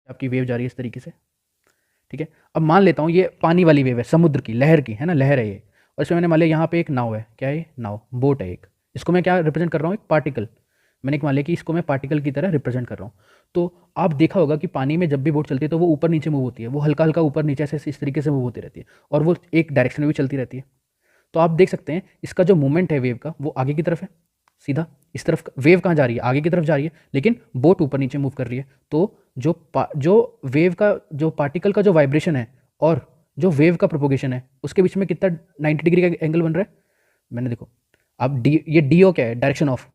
आपकी वेव जा रही है इस तरीके से, ठीक है। अब मान लेता हूँ ये पानी वाली वेव है, समुद्र की लहर की, है ना, लहर है ये। और इसमें मैंने मान लिया यहाँ पे एक नाव है, क्या है ये? नाव, बोट है एक। इसको मैं क्या रिप्रेजेंट कर रहा हूँ? एक पार्टिकल। मैंने एक मान लिया कि इसको मैं पार्टिकल की तरह रिप्रेजेंट कर रहा हूँ। तो आप देखा होगा कि पानी में जब भी बोट चलती है तो वो ऊपर नीचे मूव होती है, वो हल्का हल्का ऊपर नीचे ऐसे इस तरीके से मूव होती रहती है, और वो एक डायरेक्शन में भी चलती रहती है। तो आप देख सकते हैं इसका जो मूवमेंट है वेव का, वो आगे की तरफ है, सीधा इस तरफ। वेव कहाँ जा रही है? आगे की तरफ जा रही है, लेकिन बोट ऊपर नीचे मूव कर रही है। तो जो वेव का, जो पार्टिकल का जो वाइब्रेशन है और जो वेव का प्रोपोगेशन है, उसके बीच में कितना 90 डिग्री का एंगल बन रहा है। मैंने देखो, अब डी, ये डी ओ क्या है? Direction of.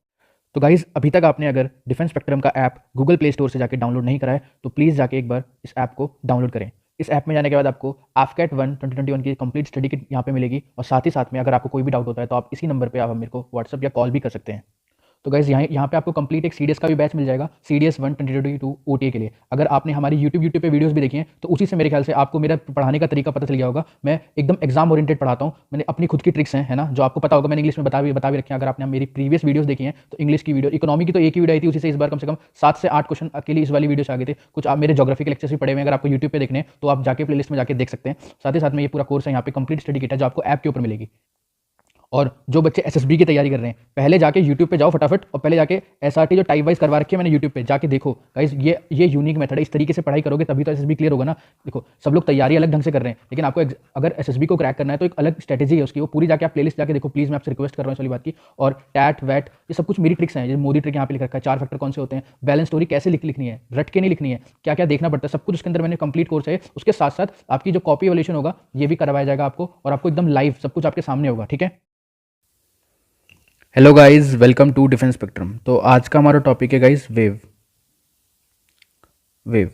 तो गाइज अभी तक आपने अगर डिफेंस स्पेक्ट्रम का ऐप गूगल प्ले स्टोर से जाके डाउनलोड नहीं करा है तो प्लीज़ जाके एक बार इस ऐप को डाउनलोड करें। इस ऐप में जाने के बाद आपको AFCAT 1 2021 की कंप्लीट स्टडी किट यहाँ पे मिलेगी, और साथ ही साथ में अगर आपको कोई भी डाउट होता है तो आप इसी नंबर पे आप मेरे को व्हाट्सअप या कॉल भी कर सकते हैं। तो गाइज यहाँ पे आपको कंप्लीट एक CDS का भी बैच मिल जाएगा, CDS 1 2022 OTA के लिए। अगर आपने हमारी यूट्यूब पे वीडियोस भी देखी हैं तो उसी से मेरे ख्याल से आपको मेरा पढ़ाने का तरीका पता चल गया होगा। मैं एकदम एग्जाम ओरिएंटेड पढ़ाता हूँ। मैंने अपनी खुद की ट्रिक्स हैं, है ना, जो आपको पता होगा, मैंने इंग्लिश में बता भी रखे हैं। अगर आपने मेरी प्रीवियस वीडियोस देखी हैं तो इंग्लिश की वीडियो, इकोनॉमी की तो एक ही वीडियो आई थी, उसी से इस बार कम से कम 7 से 8 क्वेश्चन अकेले इस वाली वीडियो से आ गए थे। कुछ आप मेरे ज्योग्राफी के लेक्चर्स भी पढ़े हुए हैं, अगर आपको यूट्यूब पे देखने हैं तो आप जाके प्लेलिस्ट में जाके देख सकते हैं। साथ ही साथ में ये पूरा कोर्स है, यहाँ पे कंप्लीट स्टडी किट है जो आपको ऐप के ऊपर मिलेगी। और जो बच्चे SSB की तैयारी कर रहे हैं, पहले जाके YouTube पे जाओ फटाफट, और पहले जाके SRT जो टाइप वाइज करवा रखी है मैंने YouTube पे, जाके देखो गाइस। ये यूनिक मेथड है, इस तरीके से पढ़ाई करोगे तभी तो SSB क्लियर होगा ना। देखो सब लोग तैयारी अलग ढंग से कर रहे हैं, लेकिन आपको अगर SSB को क्रैक करना है तो एक अलग स्ट्रेटेजी है उसकी, वो पूरी जाके आप प्लेलिस्ट जाके देखो प्लीज़। मैं आपसे रिक्वेस्ट कर रहा हूँ इस वाली बात की। और टैट वैट ये सब कुछ मेरी ट्रिक्स हैं, जैसे मोदी ट्रिक यहाँ पे लिख रखा है, 4 फैक्टर कौन से होते हैं, बैलेंस स्टोरी कैसे लिखनी है, रट के नहीं लिखनी है, क्या क्या देखना पड़ता है, सब कुछ उसके अंदर मैंने कंप्लीट कोर्स है। उसके साथ साथ आपकी जो कॉपी इवैल्यूएशन होगा ये भी करवाया जाएगा आपको, और आपको एकदम लाइव सब कुछ आपके सामने होगा, ठीक है। Hello guys, welcome to defence spectrum. तो आज का हमारा टॉपिक है गाइस वेव। वेव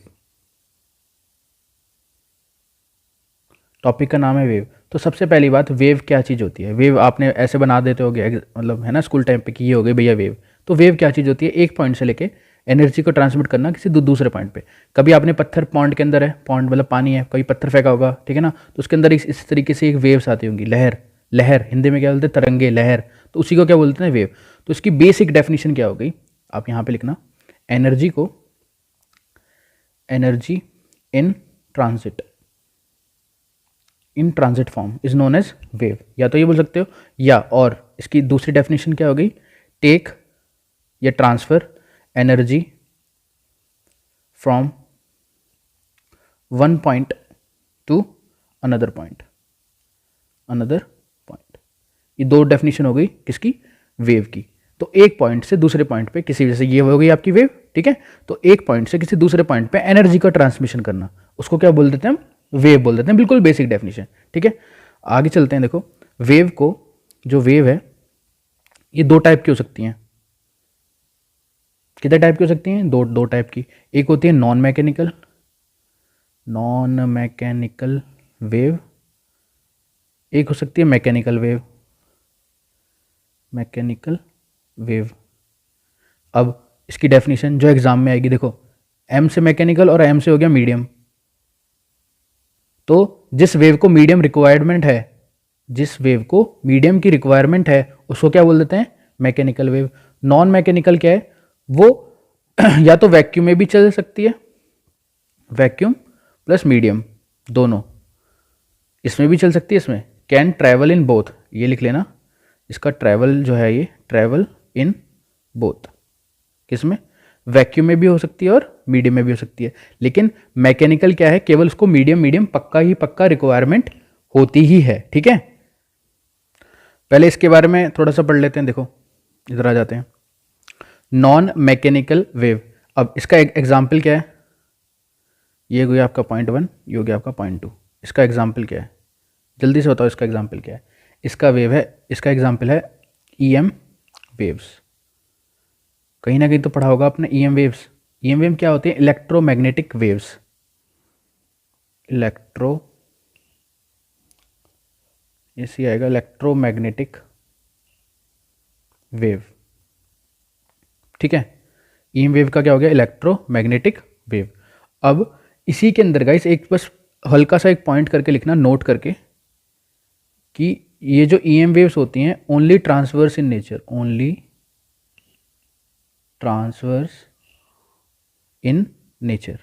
टॉपिक का नाम है वेव। तो सबसे पहली बात, वेव क्या चीज़ होती है? वेव आपने ऐसे बना देते होगे, मतलब है ना, स्कूल टाइम पे कि ये हो गई भैया वेव। तो वेव क्या चीज़ होती है? एक पॉइंट से लेके एनर्जी को ट्रांसमिट करना किसी दूसरे पॉइंट पे। कभी आपने पत्थर, पॉन्ड के अंदर है, पॉन्ड मतलब पानी है, कभी पत्थर फेंका होगा, ठीक है ना, तो उसके अंदर इस तरीके से एक वेव्स आती होंगी, लहर। लहर हिंदी में क्या बोलते हैं? तरंगे, लहर। तो उसी को क्या बोलते हैं? वेव। तो इसकी बेसिक डेफिनेशन क्या हो गई? आप यहाँ पे लिखना, एनर्जी को, energy in transit, in transit form is known as wave. या तो ये बोल सकते हो, या और इसकी दूसरी डेफिनेशन क्या हो गई? टेक या transfer energy from one point two another point, another point. ये दो डेफिनेशन हो गई किसकी? वेव की। तो एक पॉइंट से दूसरे पॉइंट पे किसी, जैसे ये हो गई आपकी वेव, ठीक है। तो एक पॉइंट से किसी दूसरे पॉइंट पे एनर्जी का ट्रांसमिशन करना, उसको क्या बोल देते हैं हम? वेव बोल देते हैं। बिल्कुल बेसिक डेफिनेशन, ठीक है। आगे चलते हैं। देखो वेव को, जो वेव है ये दो टाइप की हो सकती हैं। कितने टाइप की हो सकती हैं? दो टाइप की। एक होती है non mechanical, non mechanical wave. एक हो सकती है मैकेनिकल वेव, मैकेनिकल वेव। अब इसकी डेफिनेशन जो एग्जाम में आएगी, देखो M से मैकेनिकल और M से हो गया मीडियम। तो जिस वेव को मीडियम रिक्वायरमेंट है, जिस वेव को मीडियम की रिक्वायरमेंट है, उसको क्या बोल देते हैं? Mechanical wave. नॉन मैकेनिकल क्या है? वो या तो वैक्यूम में भी चल सकती है, वैक्यूम प्लस मीडियम दोनों, इसमें भी चल सकती है। इसमें कैन ट्रैवल इन बोथ, ये लिख लेना। इसका ट्रैवल जो है ये ट्रैवल इन बोथ, किसमें? वैक्यूम में भी हो सकती है और मीडियम में भी हो सकती है। लेकिन मैकेनिकल क्या है? केवल उसको मीडियम मीडियम पक्का ही पक्का रिक्वायरमेंट होती ही है, ठीक है। पहले इसके बारे में थोड़ा सा पढ़ लेते हैं। देखो इधर आ जाते हैं। नॉन मैकेनिकल वेव, अब इसका एग्जाम्पल क्या है? ये हो गया आपका पॉइंट 1, ये हो गया आपका पॉइंट 2। इसका एग्जाम्पल क्या है? जल्दी से बताओ, इसका एग्जाम्पल क्या है? इसका वेव है, इसका एग्जाम्पल है EM वेव्स। कहीं ना कहीं तो पढ़ा होगा आपने EM वेव्स। EM वेव क्या होती है? Electromagnetic waves. इलेक्ट्रो, ऐसी आएगा इलेक्ट्रोमैग्नेटिक वेव, ठीक है। EM वेव का क्या हो गया? Electromagnetic wave. अब इसी के अंदर गाइस एक बस हल्का सा एक पॉइंट करके लिखना, नोट करके, कि ये जो EM वेव्स होती हैं only transverse in nature, only transverse in nature.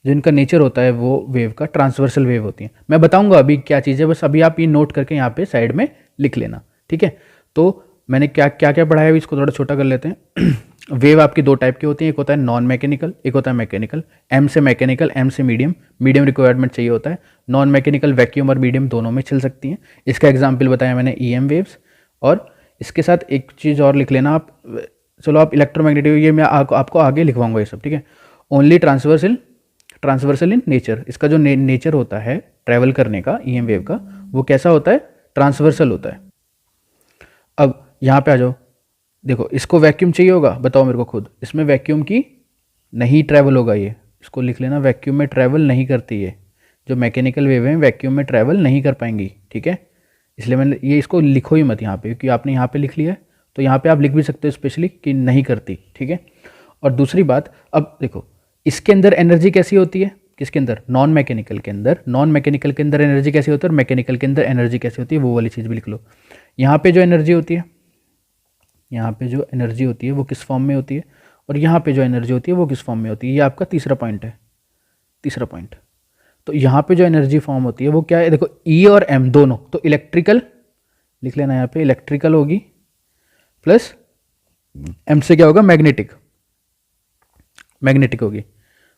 जो इनका नेचर होता है वो वेव का ट्रांसवर्सल वेव होती है। मैं बताऊंगा अभी क्या चीज़ है, बस अभी आप ये नोट करके यहाँ पे साइड में लिख लेना, ठीक है। तो मैंने क्या क्या क्या पढ़ाया है, इसको थोड़ा छोटा कर लेते हैं। वेव आपकी दो टाइप की होती है, एक होता है नॉन मैकेनिकल, एक होता है मैकेनिकल। एम से मैकेनिकल, एम से मीडियम, मीडियम रिक्वायरमेंट चाहिए होता है। नॉन मैकेनिकल वैक्यूम और मीडियम दोनों में चल सकती हैं। इसका एग्जाम्पल बताया मैंने ईएम वेव्स। और इसके साथ एक चीज़ और लिख लेना आप, चलो आप इलेक्ट्रोमैग्नेटिक, ये मैं आपको आगे लिखवाऊंगा ये सब, ठीक है। ओनली ट्रांसवर्सल इन नेचर, इसका जो नेचर होता है ट्रैवल करने का ईएम वेव का, वो कैसा होता है, ट्रांसवर्सल होता है। अब यहाँ पे आ जाओ, देखो इसको वैक्यूम चाहिए होगा, बताओ मेरे को खुद, इसमें वैक्यूम की नहीं ट्रैवल होगा, ये इसको लिख लेना, वैक्यूम में ट्रैवल नहीं करती है। जो मैकेनिकल वेव है वैक्यूम में ट्रैवल नहीं कर पाएंगी, ठीक है। इसलिए मैंने ये, इसको लिखो ही मत यहाँ पे, क्योंकि आपने यहाँ पे लिख लिया है, तो यहाँ पे आप लिख भी सकते हो स्पेशली कि नहीं करती, ठीक है। और दूसरी बात, अब देखो इसके अंदर एनर्जी कैसी होती है, किसके अंदर, नॉन मैकेनिकल के अंदर। नॉन मैकेनिकल के अंदर एनर्जी कैसी होती है और मैकेनिकल के अंदर एनर्जी कैसी होती है, वो वाली चीज़ भी लिख लो। यहाँ पे जो एनर्जी होती है, यहाँ पे जो एनर्जी होती है वो किस फॉर्म में होती है, और यहाँ पे जो एनर्जी होती है वो किस फॉर्म में होती है। ये आपका तीसरा पॉइंट है, तीसरा पॉइंट। तो यहाँ पे जो एनर्जी फॉर्म होती है वो क्या है, देखो ई और एम दोनों, तो इलेक्ट्रिकल लिख लेना यहाँ पे, इलेक्ट्रिकल होगी, प्लस एम से क्या होगा, मैग्नेटिक, मैग्नेटिक होगी,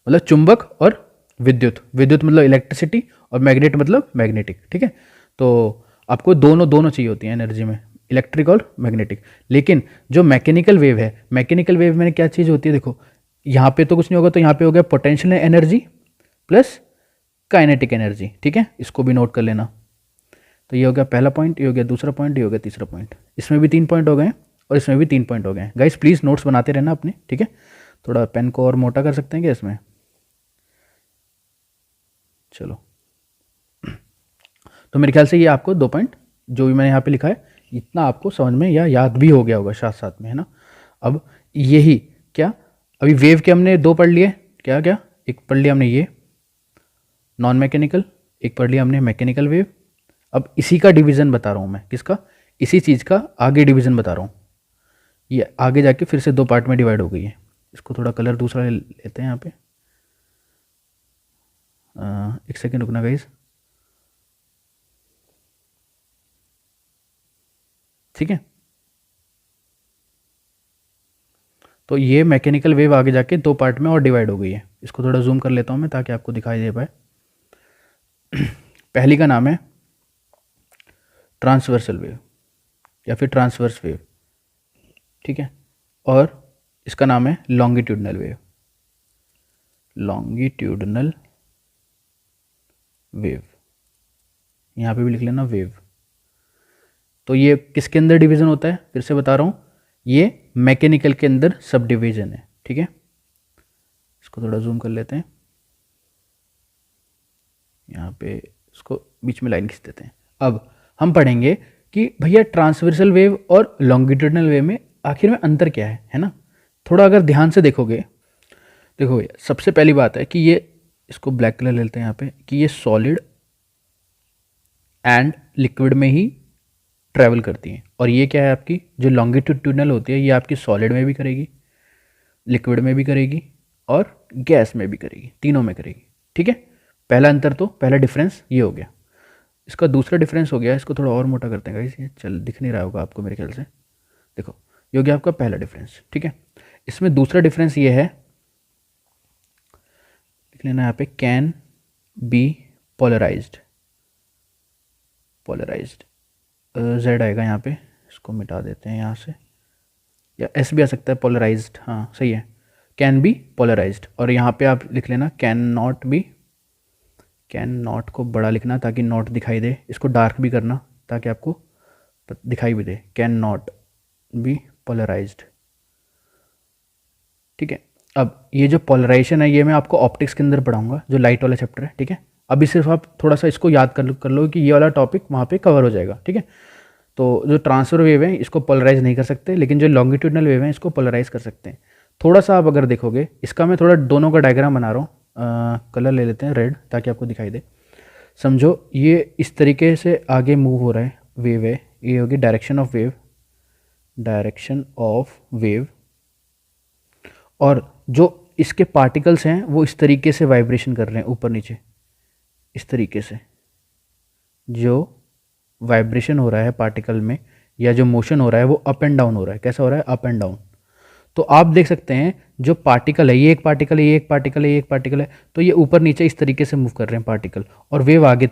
मतलब चुंबक और विद्युत, विद्युत मतलब इलेक्ट्रिसिटी और मैग्नेट मतलब मैग्नेटिक, ठीक है। तो आपको दोनों दोनों चाहिए होती है एनर्जी में, इलेक्ट्रिक और मैग्नेटिक। लेकिन जो मैकेनिकल वेव है, मैकेनिकल वेव में क्या चीज़ होती है, देखो यहाँ पे तो कुछ नहीं होगा, तो यहाँ पे हो गया potential energy plus kinetic energy, ठीक है। इसको भी नोट कर लेना। तो ये हो गया पहला पॉइंट, ये हो गया दूसरा पॉइंट, ये हो गया तीसरा पॉइंट। इसमें भी 3 पॉइंट हो गए और इसमें भी 3 पॉइंट हो गए। गाइस प्लीज़ नोट्स बनाते रहना अपने, ठीक है। थोड़ा पेन को और मोटा कर सकते हैं क्या इसमें, चलो। तो मेरे ख्याल से ये आपको 2 पॉइंट जो भी मैंने यहाँ पे लिखा है इतना आपको समझ में या याद भी हो गया होगा साथ साथ में, है ना। अब यही क्या, अभी वेव के हमने 2 पढ़ लिए, क्या क्या, एक पढ़ लिया हमने ये नॉन मैकेनिकल, एक पढ़ लिया हमने मैकेनिकल वेव। अब इसी का डिवीज़न बता रहा हूँ मैं, किसका, इसी चीज़ का आगे डिवीज़न बता रहा हूँ। ये आगे जाके फिर से 2 पार्ट में डिवाइड हो गई है। इसको थोड़ा कलर दूसरा लेते हैं यहाँ पे, एक सेकेंड रुकना गाइस, ठीक है। तो ये मैकेनिकल वेव आगे जाके 2 पार्ट में और डिवाइड हो गई है। इसको थोड़ा जूम कर लेता हूँ मैं ताकि आपको दिखाई दे पाए। पहली का नाम है ट्रांसवर्सल वेव या फिर ट्रांसवर्स वेव, ठीक है। और इसका नाम है लॉन्गिट्यूडनल वेव, लॉन्गिट्यूडनल वेव, यहाँ पे भी लिख लेना वेव। तो ये किसके अंदर डिवीज़न होता है, फिर से बता रहा हूँ, ये मैकेनिकल के अंदर सब डिवीज़न है, ठीक है। इसको थोड़ा जूम कर लेते हैं, यहाँ पे इसको बीच में लाइन खींच देते हैं। अब हम पढ़ेंगे कि भैया ट्रांसवर्सल वेव और लॉन्गिट्यूडनल वेव में आखिर में अंतर क्या है ना। थोड़ा अगर ध्यान से देखोगे, देखो भैया सबसे पहली बात है कि ये, इसको ब्लैक कलर ले लेते हैं यहाँ पे, कि ये सॉलिड एंड लिक्विड में ही ट्रैवल करती हैं। और ये क्या है आपकी जो लॉन्गिट्यूडनल होती है, ये आपकी सॉलिड में भी करेगी, लिक्विड में भी करेगी और गैस में भी करेगी, तीनों में करेगी, ठीक है। पहला अंतर, तो पहला डिफरेंस ये हो गया। इसका दूसरा डिफरेंस हो गया, इसको थोड़ा और मोटा करते हैं गाइस, ये चल दिख नहीं रहा होगा आपको मेरे ख्याल से, देखो ये हो गया आपका पहला डिफरेंस, ठीक है। इसमें दूसरा डिफरेंस ये है, लिख लेना यहाँ पे, can be polarised, polarised Z आएगा यहाँ पे, इसको मिटा देते हैं यहाँ से, या एस भी आ सकता है, पोलराइज्ड, हाँ सही है, कैन बी पोलराइज्ड। और यहाँ पे आप लिख लेना can not be, can not को बड़ा लिखना ताकि नॉट दिखाई दे, इसको डार्क भी करना ताकि आपको दिखाई भी दे, कैन नॉट बी पोलराइज्ड, ठीक है। अब ये जो पोलराइजेशन है ये मैं आपको ऑप्टिक्स के अंदर पढ़ाऊंगा, जो लाइट वाला चैप्टर है, ठीक है। अभी सिर्फ आप थोड़ा सा इसको याद कर लो कि ये वाला टॉपिक वहाँ पे कवर हो जाएगा, ठीक है। तो जो ट्रांसफर वेव है इसको पोलराइज नहीं कर सकते, लेकिन जो लॉन्गिट्यूडनल वेव है इसको पोलराइज कर सकते हैं। थोड़ा सा आप अगर देखोगे, इसका मैं थोड़ा दोनों का डायग्राम बना रहा हूँ, कलर ले लेते हैं रेड ताकि आपको दिखाई दे। समझो ये इस तरीके से आगे मूव हो रहा है, वेव है, ये होगी direction of wave, direction of wave. और जो इसके पार्टिकल्स हैं वो इस तरीके से वाइब्रेशन कर रहे हैं ऊपर नीचे, इस तरीके से जो वाइब्रेशन हो रहा है पार्टिकल में या जो मोशन हो रहा है वो अप एंड डाउन हो रहा है। कैसा हो रहा है? Up and down. तो आप देख सकते हैं जो पार्टिकल है, ये एक पार्टिकल है, ये एक पार्टिकल है, ये एक पार्टिकल है, तो ये ऊपर नीचे इस तरीके से मूव कर रहे हैं पार्टिकल, और वेव आगे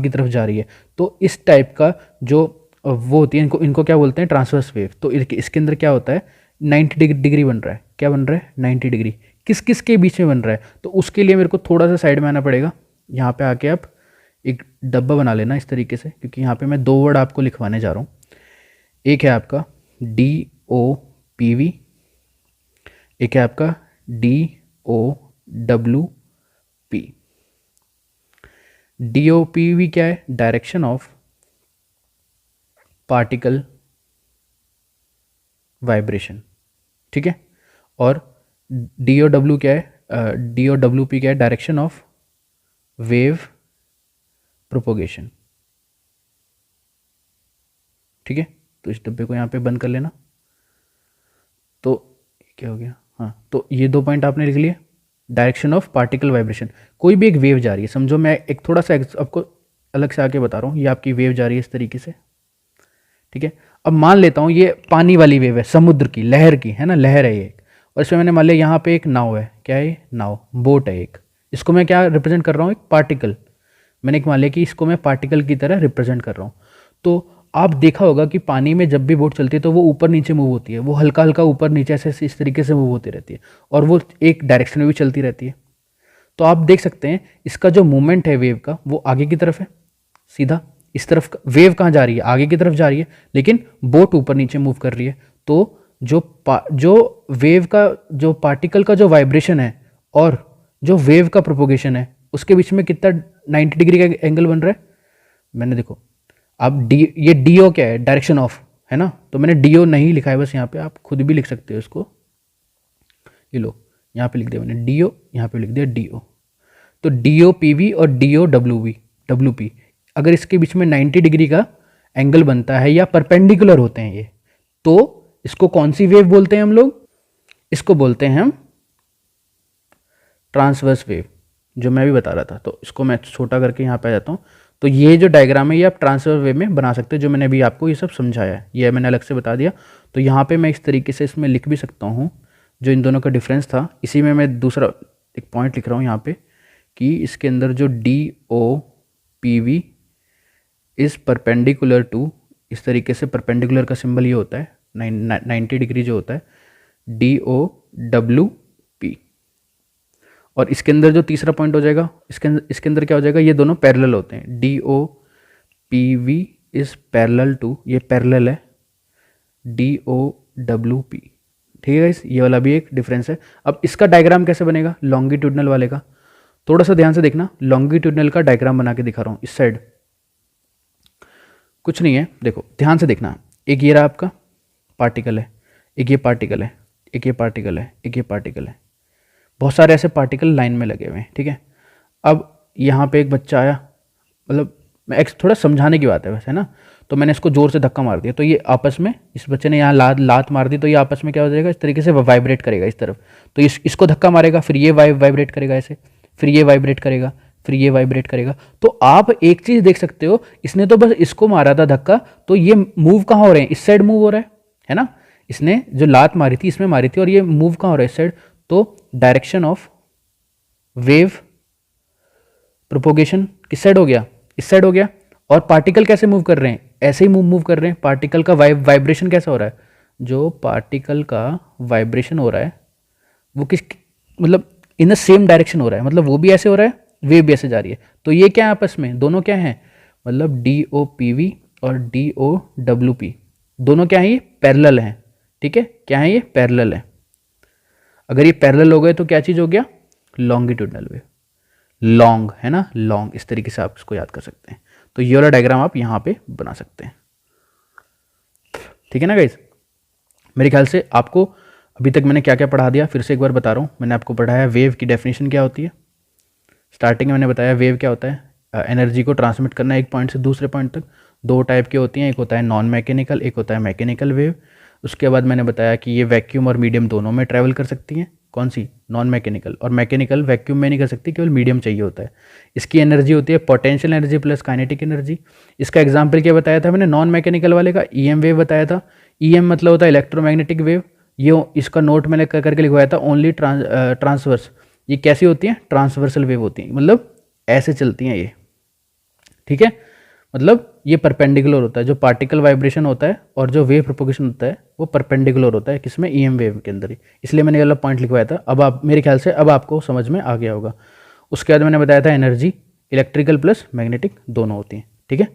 की तरफ जा रही है। तो इस टाइप का जो वो होती है, इनको क्या बोलते हैं? Transverse wave. तो इसके अंदर क्या होता है? 90 डिग्री बन रहा है। क्या बन रहा है? 90 डिग्री। किस किस के बीच में बन रहा है? तो उसके लिए मेरे को थोड़ा सा साइड में आना पड़ेगा। यहाँ पे आके आप एक डब्बा बना लेना इस तरीके से, क्योंकि यहाँ पे मैं 2 वर्ड आपको लिखवाने जा रहा हूँ। एक है आपका DOPV, एक है आपका DOWP। DOPV क्या है? डायरेक्शन ऑफ पार्टिकल वाइब्रेशन, ठीक है। और DOW क्या है? DOWP क्या है? डायरेक्शन ऑफ वेव प्रोपोगेशन, ठीक है। तो इस डब्बे को यहाँ पे बंद कर लेना। तो क्या हो गया? हाँ, तो ये 2 पॉइंट आपने लिख लिए। डायरेक्शन ऑफ पार्टिकल वाइब्रेशन, कोई भी एक वेव जा रही है, समझो मैं एक थोड़ा सा आपको अलग से आके बता रहा हूँ। ये आपकी वेव जा रही है इस तरीके से, ठीक है। अब मान लेता हूँ ये पानी वाली वेव है, समुद्र की, लहर की, है ना, लहर है ये एक। और इसमें मैंने मान लिया यहाँ पे एक नाव है। क्या है? नाव, बोट है एक। इसको मैं क्या रिप्रेजेंट कर रहा हूँ? एक पार्टिकल। मैंने एक मान लिया कि इसको मैं पार्टिकल की तरह रिप्रेजेंट कर रहा हूँ। तो आप देखा होगा कि पानी में जब भी बोट चलती है तो वो ऊपर नीचे मूव होती है, वो हल्का हल्का ऊपर नीचे ऐसे इस तरीके से मूव होती रहती है, और वो एक डायरेक्शन में भी चलती रहती है। तो आप देख सकते हैं इसका जो मूवमेंट है वेव का, वो आगे की तरफ है, सीधा इस तरफ। वेव कहाँ जा रही है? आगे की तरफ जा रही है, लेकिन बोट ऊपर नीचे मूव कर रही है। तो जो वेव का, जो पार्टिकल का जो वाइब्रेशन है और जो वेव का प्रोपोगेशन है, उसके बीच में कितना 90 डिग्री का एंगल बन रहा है। मैंने देखो, अब ये DO क्या है? डायरेक्शन ऑफ, है ना। तो मैंने DO नहीं लिखा है, बस यहाँ पे आप खुद भी लिख सकते हो इसको। ये लो, यहाँ पे लिख दिया मैंने DO, यहाँ पे लिख दिया DO। तो DOPV और DOWP, अगर इसके बीच में 90 डिग्री का एंगल बनता है या परपेंडिकुलर होते हैं ये, तो इसको कौन सी वेव बोलते हैं हम लोग? इसको बोलते हैं हम ट्रांसवर्स वेव, जो मैं भी बता रहा था। तो इसको मैं छोटा करके यहाँ पे आ जाता हूँ। तो ये जो डायग्राम है ये आप ट्रांसफर वेव में बना सकते हो, जो मैंने अभी आपको ये सब समझाया है, ये मैंने अलग से बता दिया। तो यहाँ पे मैं इस तरीके से इसमें लिख भी सकता हूँ जो इन दोनों का डिफरेंस था। इसी में मैं दूसरा एक पॉइंट लिख रहा हूँ यहाँ पे कि इसके अंदर जो DOPV इज़ परपेंडिकुलर टू, इस तरीके से परपेंडिकुलर का सिंबल ये होता है 90 डिग्री जो होता है, DOWP। और इसके अंदर जो तीसरा पॉइंट हो जाएगा, इसके अंदर क्या हो जाएगा? ये दोनों पैरेलल होते हैं। DOPV इज पैरेलल टू, ये पैरेलल है, DOWP, ठीक है गाइस। ये वाला भी एक डिफरेंस है। अब इसका डायग्राम कैसे बनेगा लॉन्गिट्यूडनल वाले का? थोड़ा सा ध्यान से देखना, लॉन्गिट्यूडनल का डायग्राम बना के दिखा रहा हूँ। इस साइड कुछ नहीं है, देखो ध्यान से देखना। एक ये रहा आपका पार्टिकल है, एक ये पार्टिकल है, एक ये पार्टिकल है, एक ये पार्टिकल है। बहुत सारे ऐसे पार्टिकल लाइन में लगे हुए हैं, ठीक है। अब यहाँ पे एक बच्चा आया, मतलब मैं थोड़ा समझाने की बात है वैसे, है ना। तो मैंने इसको जोर से धक्का मार दिया, तो ये आपस में, इस बच्चे ने यहाँ लात मार दी, तो ये आपस में क्या हो जाएगा? इस तरीके से वाइब्रेट करेगा इस तरफ। तो इसको धक्का मारेगा, फिर ये वाइब्रेट करेगा ऐसे, फिर ये वाइब्रेट करेगा, फिर ये वाइब्रेट करेगा। तो आप एक चीज़ देख सकते हो, इसने तो बस इसको मारा था धक्का, तो ये मूव कहाँ हो रहे हैं? इस साइड मूव हो रहा है ना। इसने जो लात मारी थी इसमें मारी थी, और ये मूव कहाँ हो रहा है? इस साइड। तो डायरेक्शन ऑफ वेव प्रोपोगेशन किस साइड हो गया? इस साइड हो गया। और पार्टिकल कैसे मूव कर रहे हैं? ऐसे ही मूव कर रहे हैं। पार्टिकल का वाइब्रेशन कैसा हो रहा है? जो पार्टिकल का वाइब्रेशन हो रहा है वो किस, मतलब इन द सेम डायरेक्शन हो रहा है, मतलब वो भी ऐसे हो रहा है, वेव भी ऐसे जा रही है। तो ये क्या है आपस में? दोनों क्या हैं? मतलब DOPV और DOWP दोनों क्या है? ये पैरेलल हैं, ठीक है। क्या है? ये पैरेलल है। अगर ये पैरेलल हो गए तो क्या चीज़ हो गया? Longitudinal wave. लॉन्ग है ना, लॉन्ग, इस तरीके से आप इसको याद कर सकते हैं। तो ये वाला डायग्राम आप यहाँ पे बना सकते हैं, ठीक है ना गाइस। मेरे ख्याल से आपको अभी तक मैंने क्या क्या पढ़ा दिया, फिर से एक बार बता रहा हूँ। मैंने आपको पढ़ाया वेव की डेफिनेशन क्या होती है। स्टार्टिंग में मैंने बताया वेव क्या होता है, एनर्जी को ट्रांसमिट करना एक पॉइंट से दूसरे पॉइंट तक। 2 टाइप की होती हैं, एक होता है नॉन मैकेनिकल, एक होता है मैकेनिकल वेव। उसके बाद मैंने बताया कि ये वैक्यूम और मीडियम दोनों में ट्रैवल कर सकती हैं, कौन सी, नॉन मैकेनिकल। और मैकेनिकल वैक्यूम में नहीं कर सकती, केवल मीडियम चाहिए होता है। इसकी एनर्जी होती है potential energy plus kinetic energy. इसका एग्जाम्पल क्या बताया था मैंने नॉन मैकेनिकल वाले का, ईएम वेव बताया था। ईएम मतलब होता है इलेक्ट्रोमैग्नेटिक वेव। ये इसका नोट मैंने करके लिखवाया था, ओनली ट्रांसवर्स। ये कैसी होती हैं, ट्रांसवर्सल वेव होती हैं, मतलब ऐसे चलती हैं ये, ठीक है। मतलब ये परपेंडिकुलर होता है, जो पार्टिकल वाइब्रेशन होता है और जो वेव प्रोपोगेशन होता है वो परपेंडिकुलर होता है, किसमें, ईएम वेव के अंदर ही। इसलिए मैंने ये वाला पॉइंट लिखवाया था। अब आप मेरे ख्याल से अब आपको समझ में आ गया होगा। उसके बाद मैंने बताया था एनर्जी इलेक्ट्रिकल प्लस मैग्नेटिक दोनों होती हैं, ठीक है।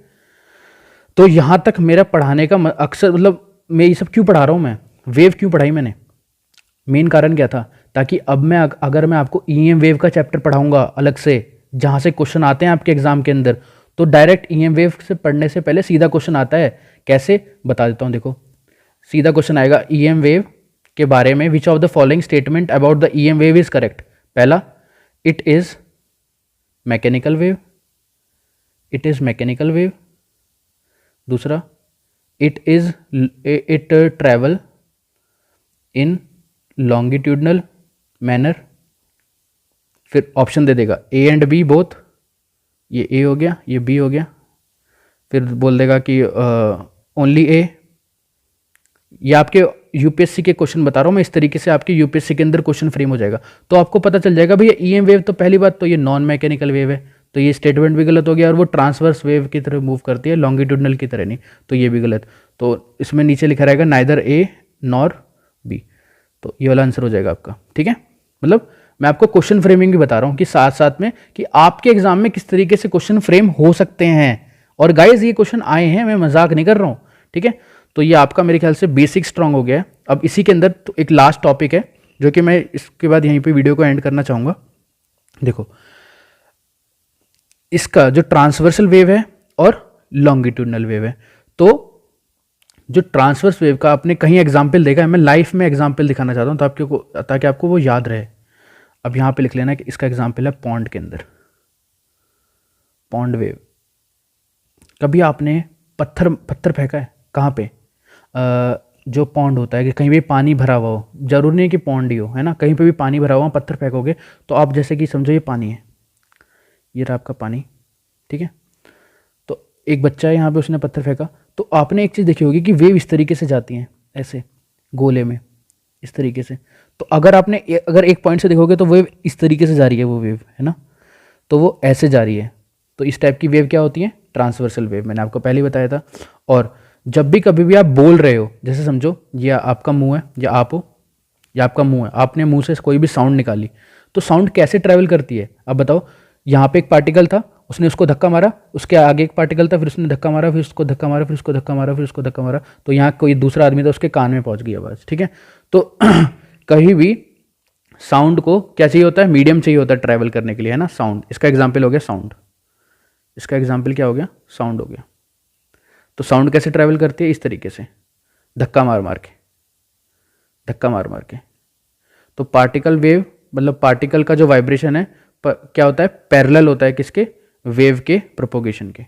तो यहाँ तक मेरा पढ़ाने का अक्सर, मतलब मैं ये सब क्यों पढ़ा रहा हूँ, मैं वेव क्यों पढ़ाई मैंने, मेन कारण क्या था, ताकि अब मैं अगर मैं आपको ईएम वेव का चैप्टर पढ़ाऊंगा अलग से, जहाँ से क्वेश्चन आते हैं आपके एग्जाम के अंदर, तो डायरेक्ट ईएम वेव से पढ़ने से पहले सीधा क्वेश्चन आता है। कैसे, बता देता हूँ, देखो सीधा क्वेश्चन आएगा ईएम वेव के बारे में, which of the following statement about the EM wave is correct. पहला, it is mechanical wave, it is mechanical wave. दूसरा, it travel in longitudinal manner. फिर ऑप्शन दे देगा ए एंड बी बोथ, ये ए हो गया, ये बी हो गया। फिर बोल देगा कि ओनली ए। ये आपके यूपीएससी के क्वेश्चन बता रहा हूँ मैं, इस तरीके से आपके यूपीएससी के अंदर क्वेश्चन फ्रेम हो जाएगा। तो आपको पता चल जाएगा भैया ईएम वेव, तो पहली बात तो ये नॉन मैकेनिकल वेव है, तो ये स्टेटमेंट भी गलत हो गया, और वो ट्रांसवर्स वेव की तरह मूव करती है, लॉन्गिट्यूडनल की तरह नहीं, तो ये भी गलत। तो इसमें नीचे लिखा रहेगा नाइदर ए नॉर बी, तो ये वाला आंसर हो जाएगा आपका, ठीक है। मतलब मैं आपको क्वेश्चन फ्रेमिंग भी बता रहा हूँ कि साथ साथ में कि आपके एग्जाम में किस तरीके से क्वेश्चन फ्रेम हो सकते हैं। और गाइज ये क्वेश्चन आए हैं, मैं मजाक नहीं कर रहा हूँ, ठीक है। तो ये आपका मेरे ख्याल से बेसिक स्ट्रांग हो गया है। अब इसी के अंदर तो एक लास्ट टॉपिक है जो कि मैं इसके बाद यहीं पे वीडियो को एंड करना चाहूँगा। देखो, इसका जो ट्रांसवर्सल वेव है और लॉन्गिट्यूडनल वेव है, तो जो ट्रांसवर्स वेव का आपने कहीं एग्जाम्पल देखा है, मैं लाइफ में एग्जाम्पल दिखाना चाहता हूँ ताकि आपको वो याद रहे। अब यहाँ पे लिख लेना कि इसका एग्जाम्पल है पॉन्ड के अंदर, पॉन्ड वेव। कभी आपने पत्थर फेंका है कहाँ पे, जो पॉन्ड होता है, कि कहीं भी पानी भरा हुआ हो, जरूरी नहीं कि पॉन्ड ही हो, है ना, कहीं पे भी पानी भरा हुआ पत्थर फेंकोगे तो आप जैसे कि समझो ये पानी है, ये रहा आपका पानी, ठीक है। तो एक बच्चा है यहाँ पे, उसने पत्थर फेंका, तो आपने एक चीज़ देखी होगी कि वेव इस तरीके से जाती हैं, ऐसे गोले में, इस तरीके से। तो अगर आपने अगर एक पॉइंट से देखोगे तो वेव इस तरीके से जा रही है, वो वेव है ना, तो वो ऐसे जा रही है। तो इस टाइप की वेव क्या होती है, ट्रांसवर्सल वेव, मैंने आपको पहले ही बताया था। और जब भी कभी भी आप बोल रहे हो, जैसे समझो ये आपका मुंह है, या आप हो, या आपका मुंह है, आपने मुंह से कोई भी साउंड निकाली, तो साउंड कैसे ट्रैवल करती है, अब बताओ। यहाँ पे एक पार्टिकल था, उसने उसको धक्का मारा, उसके आगे एक पार्टिकल था, फिर उसने धक्का मारा, फिर उसको धक्का मारा, फिर उसको धक्का मारा, फिर उसको धक्का मारा, तो यहाँ कोई दूसरा आदमी था, उसके कान में पहुंच गई आवाज़, ठीक है। तो कहीं भी साउंड को क्या चाहिए होता है, मीडियम चाहिए होता है ट्रैवल करने के लिए, है ना, साउंड। इसका एग्जाम्पल हो गया साउंड, इसका एग्जाम्पल क्या हो गया, साउंड हो गया। तो साउंड कैसे ट्रैवल करती है, इस तरीके से, धक्का मार मार के, धक्का मार मार के। तो पार्टिकल वेव मतलब पार्टिकल का जो वाइब्रेशन है क्या होता है, पैरेलल होता है किसके, वेव के प्रोपोगेशन के,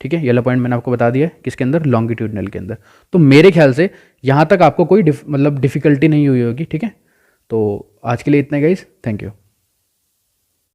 ठीक है। ये वाला पॉइंट मैंने आपको बता दिया है, किसके अंदर, लॉन्गिट्यूडनल के अंदर। तो मेरे ख्याल से यहाँ तक आपको कोई मतलब डिफिकल्टी नहीं हुई होगी, ठीक है। तो आज के लिए इतना गाइस, थैंक यू।